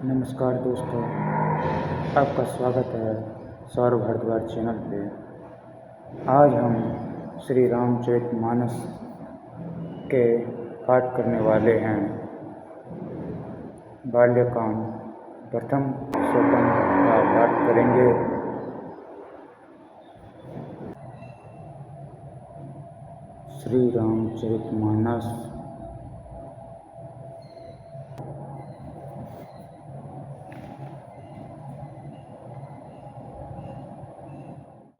नमस्कार दोस्तों, आपका स्वागत है सौरभ भारद्वाज चैनल पे। आज हम श्री रामचरितमानस के पाठ करने वाले हैं। बाल्यकांड प्रथम सोपान का पाठ करेंगे। श्री रामचरितमानस।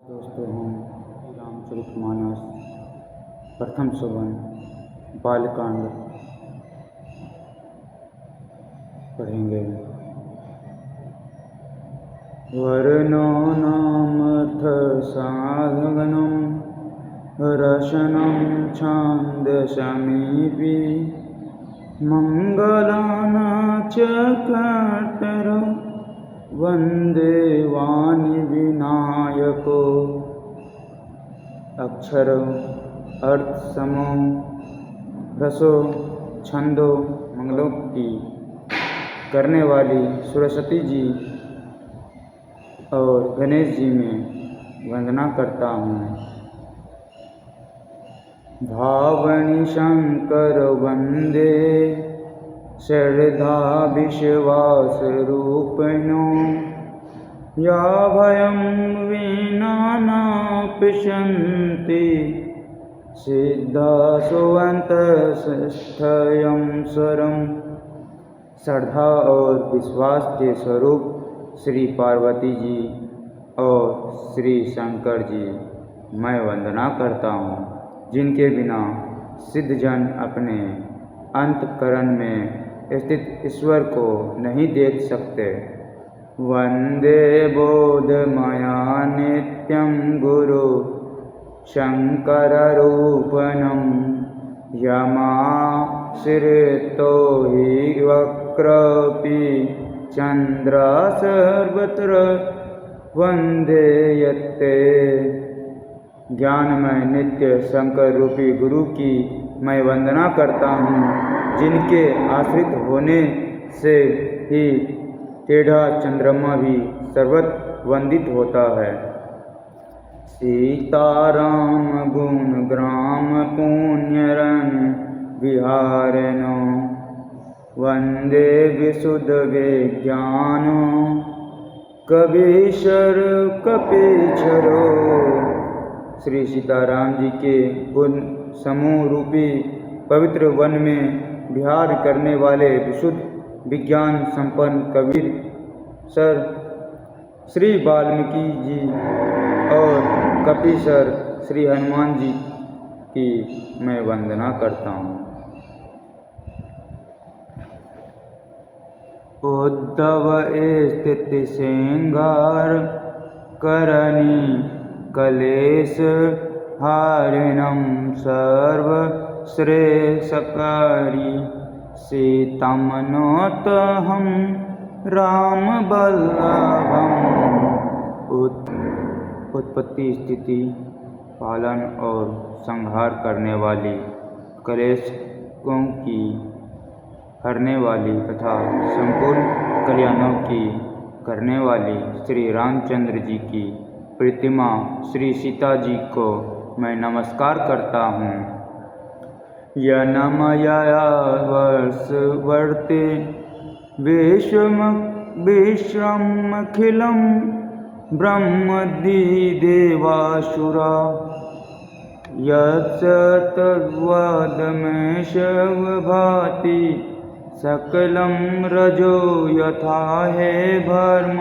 दोस्तों, हम रामचरितमानस प्रथम सोपान बालकांड पढ़ेंगे। वर्णो नामर्थ साधनम रशनम छान्दसमीपि मंगलाना च कर्तरो वंदे वाणी विनायको। अक्षर अर्थ समो रसो छंदो मंगलों की करने वाली सरस्वती जी और गणेश जी में वंदना करता हूँ। भावनी शंकर वंदे श्रद्धा विश्वास रूपिणो या भयं विना न पिशन्ति सिद्धा सुवन्तस्थयं स्वरम। श्रद्धा और विश्वास के स्वरूप श्री पार्वती जी और श्री शंकर जी मैं वंदना करता हूँ, जिनके बिना सिद्धजन अपने अंतःकरण में स्थित ईश्वर को नहीं देख सकते। वंदे बोधमया नित्यं गुरु शंकररूपणं यमाश्रितो हि वक्रपि चंद्र सर्वत्र वंदे यत्ते। ज्ञानमय नित्य शंकर रूपी गुरु की मैं वंदना करता हूँ, जिनके आश्रित होने से ही टेढ़ा चंद्रमा भी सर्वत्र वंदित होता है। सीताराम गुण ग्राम पुण्यरन विहारिणो वंदे विशुद्ध विज्ञानो कबीशर कपीछरो। श्री सीताराम जी के गुण समूह रूपी पवित्र वन में विहार करने वाले विशुद्ध विज्ञान संपन्न कबीर सर श्री वाल्मीकि जी और कपीसर श्री हनुमान जी की मैं वंदना करता हूँ। उद्धव स्थिति श्रृंगार करणी कलेश हारिणं सर्व श्रेयसकारी सीतामनोतहं राम बल्लभम। उत्पत्ति स्थिति पालन और संहार करने वाली कलेशों की हरने वाली तथा संपूर्ण कल्याणों की करने वाली श्री रामचंद्र जी की प्रतिमा श्री सीता जी को मैं नमस्कार करता हूँ। यनमया वर्षवर्ते विश्वमखिलं ब्रह्मादि देवासुरा यत् तद्वदमेष भाति सकलं रजो यथा हे भर्म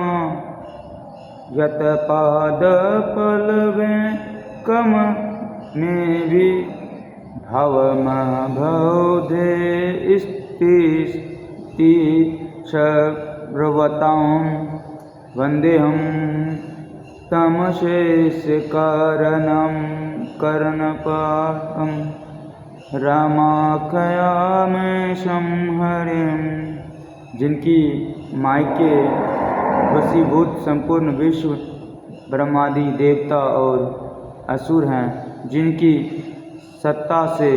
यत पादपल्लवे कम में भी भवमभौधे स्थिति सर्वतां वन्देऽहं तमशेषकारणं कर्णपातं रामाख्यामेशं हरिं। जिनकी मायके वशीभूत संपूर्ण विश्व ब्रह्मादि देवता और असुर हैं, जिनकी सत्ता से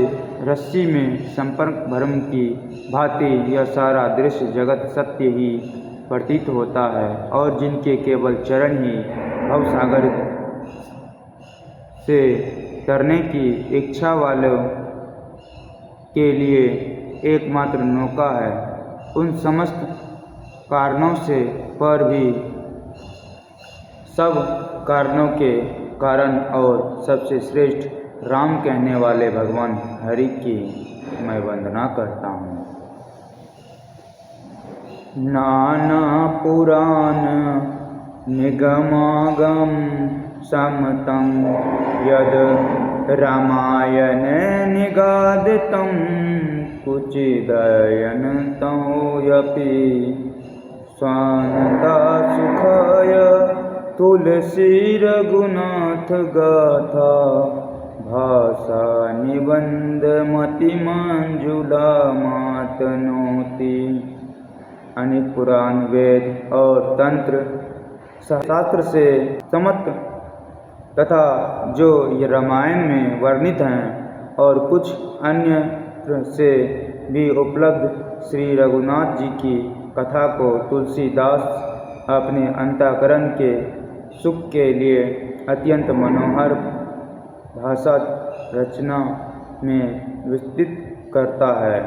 रस्सी में संपर्क भ्रम की भांति यह सारा दृश्य जगत सत्य ही प्रतीत होता है और जिनके केवल चरण ही भवसागर से तरने की इच्छा वालों के लिए एकमात्र नौका है। उन समस्त कारणों से पर भी सब कारणों के कारण और सबसे श्रेष्ठ राम कहने वाले भगवान हरि की मैं वंदना करता हूँ। नाना पुराण निगमागम समतं यद रामायण निगादितं कुचिदयनतं यपि स्वानता सुखाय तुलसी रघुनाथ गाथा भाषा निबंध मति मंजुला मातनोति। अनेक पुराण, वेद और तंत्र शास्त्र से समस्त तथा जो ये रामायण में वर्णित हैं और कुछ अन्य से भी उपलब्ध श्री रघुनाथ जी की कथा को तुलसीदास अपने अंतःकरण के सुख के लिए अत्यंत मनोहर भाषा रचना में विस्तृत करता है।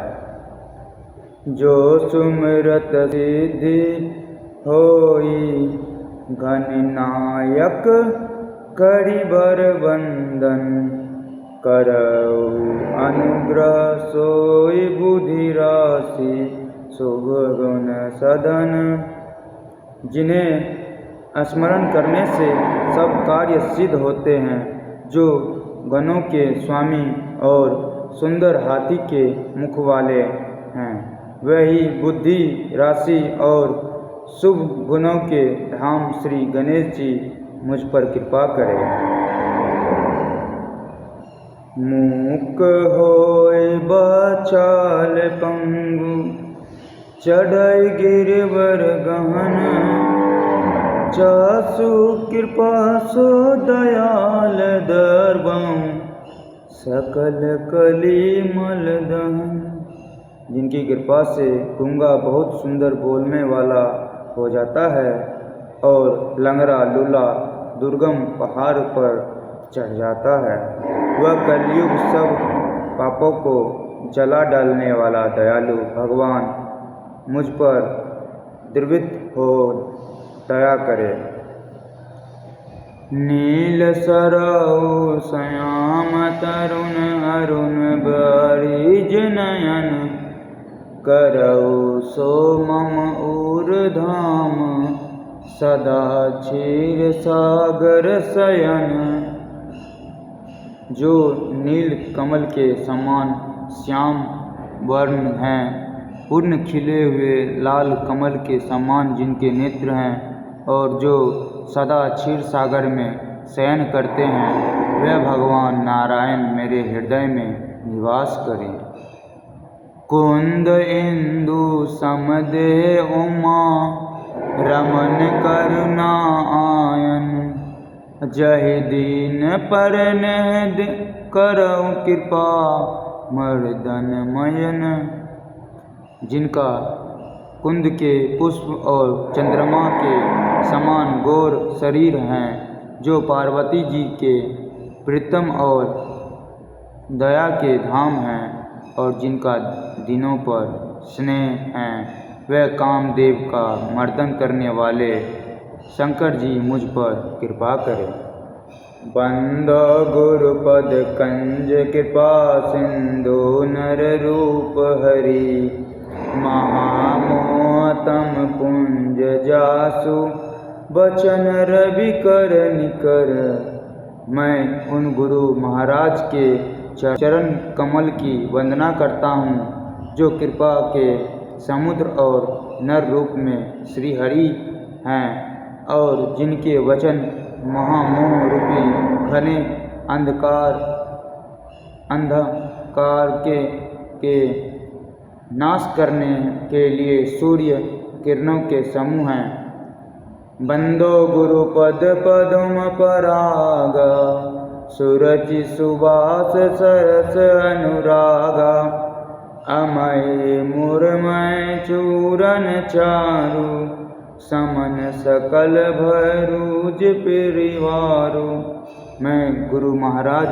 जो सुमिरत सिद्धि होई गणनायक करिबर वंदन करऊ अनुग्रह सोई बुद्धि राशि शुभ गुण सदन। जिन्हें स्मरण करने से सब कार्य सिद्ध होते हैं, जो गणों के स्वामी और सुंदर हाथी के मुख वाले हैं, वही बुद्धि राशि और शुभ गुणों के धाम श्री गणेश जी मुझ पर कृपा करें। मूक होय बचाल पंगु चढ़ई गिरवर गहन जासु कृपा सो दयाल दरबं सकल कली मल दहन। जिनकी कृपा से गूंगा बहुत सुंदर बोलने वाला हो जाता है और लंगड़ा लूला दुर्गम पहाड़ पर चढ़ जाता है। वह कलयुग सब पापों को जला डालने वाला दयालु भगवान मुझ पर द्रवित हो दया करे। नील सरऊ श्याम तरुण अरुण बरिज नयन करऊ सो मम ऊर्धाम सदा क्षीर सागर शयन। जो नील कमल के समान श्याम वर्ण हैं, पूर्ण खिले हुए लाल कमल के समान जिनके नेत्र हैं और जो सदा क्षीर सागर में शयन करते हैं, वे भगवान नारायण मेरे हृदय में निवास करें। कुंद इंदु समदेह उमा रमन करुणा आयन जहि दीन पर करऊ कृपा मर्दन मयन। जिनका कुंद के पुष्प और चंद्रमा के समान गौर शरीर हैं, जो पार्वती जी के प्रीतम और दया के धाम हैं और जिनका दिनों पर स्नेह हैं, वह कामदेव का मर्दन करने वाले शंकर जी मुझ पर कृपा करें। बंदो गुरुपद कंज कृपा सिंधु नर रूप हरि महामोहतम पुंज जासु बचन रवि कर निकर। मैं उन गुरु महाराज के चरण कमल की वंदना करता हूँ, जो कृपा के समुद्र और नर रूप में श्री हरि हैं और जिनके वचन महामोह रूपी घने अंधकार के नाश करने के लिए सूर्य किरणों के समूह हैं। बंदो गुरुपद पदम परागा सुरचि सुबास सरस अनुरागा अमय मुरमय चूरन चारु समन सकल भरूज परिवारो। मैं गुरु महाराज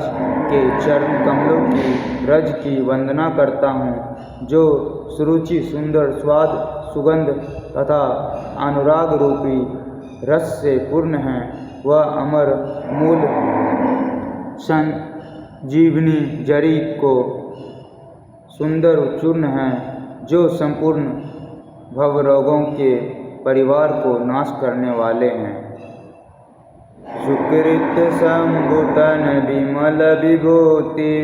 के चरण कमलों की रज की वंदना करता हूँ, जो सुरुचि, सुंदर स्वाद, सुगंध तथा अनुराग रूपी रस से पूर्ण है। वह अमर मूल संजीवनी जड़ी को सुंदर चूर्ण है, जो संपूर्ण भवरोगों के परिवार को नाश करने वाले हैं। सुकृत संभुतन विमल विभूति,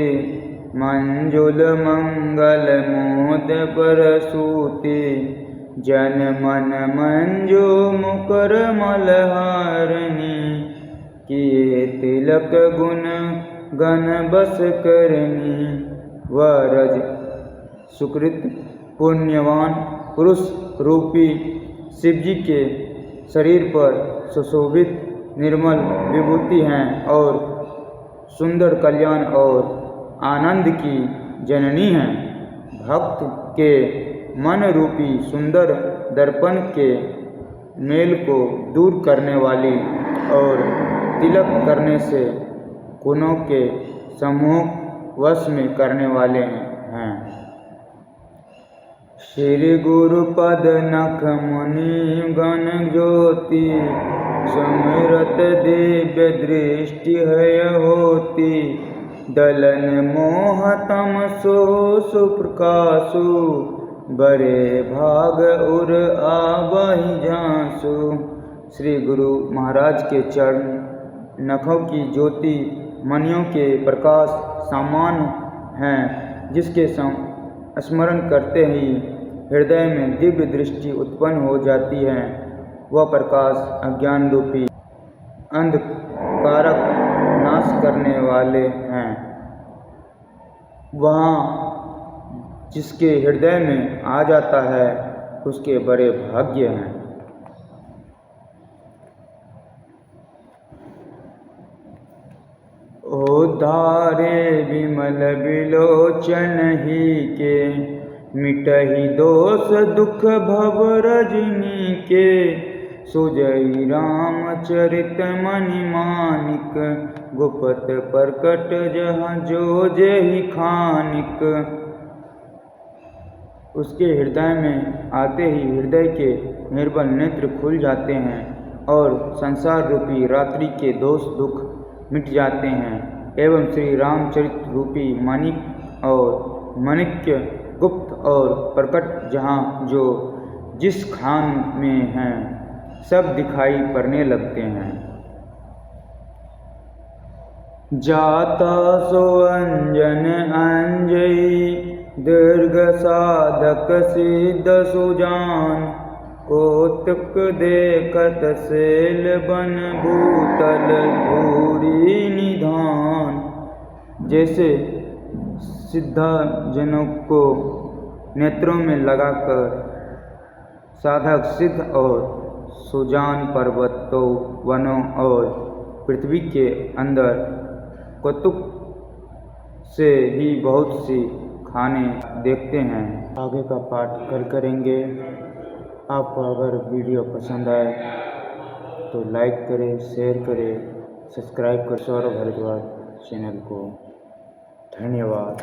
मंजुल मंगल मोद परसूति। जन मन मंजू मुकर मलहारिणी, किए तिलक गुण गण बस करनी। वरज सुकृत पुण्यवान पुरुष रूपी शिवजी के शरीर पर सुशोभित निर्मल विभूति हैं और सुंदर कल्याण और आनंद की जननी हैं। भक्त के मन रूपी सुंदर दर्पण के मेल को दूर करने वाली और तिलक करने से गुणों के समूह वश में करने वाले हैं। श्री गुरु पद नख मुनि गण ज्योति, सुमिरत दिव्य दृष्टि है होती। दलन मोह तमसो सुप्रकाशु, बड़े भाग उर आबहि झांसु। श्री गुरु महाराज के चरण नखों की ज्योति मणियों के प्रकाश समान हैं, जिसके स्मरण करते ही हृदय में दिव्य दृष्टि उत्पन्न हो जाती है। वह प्रकाश अज्ञान रूपी अंधकारक नाश करने वाले हैं। वहाँ जिसके हृदय में आ जाता है, उसके बड़े भाग्य हैं। उद्धारे विमल विलोचन ही के, मिटहि दोष दुख भव रजनी के। सुजई रामचरित मणि मानिक, गुप्त प्रकट जहाँ जो जेहि खानिक। उसके हृदय में आते ही हृदय के निर्बल नेत्र खुल जाते हैं और संसार रूपी रात्रि के दोष दुख मिट जाते हैं, एवं श्री रामचरित रूपी माणिक और माणिक्य गुप्त और प्रकट जहाँ जो जिस खान में हैं, सब दिखाई पड़ने लगते हैं। जाता सो अंजन अंजयी, दीर्घ साधक सिद्ध सुजान। कौतुक देखत शैल बन भूतल धूरी निधान। जैसे सिद्धजनों को नेत्रों में लगाकर साधक सिद्ध और सुजान पर्वतों, वनों और पृथ्वी के अंदर कौतुक से ही बहुत सी खाने देखते हैं। आगे का पाठ कल करेंगे। आपको अगर वीडियो पसंद आए तो लाइक करें, शेयर करें, सब्सक्राइब करें सौरभ भारद्वाज चैनल को। धन्यवाद।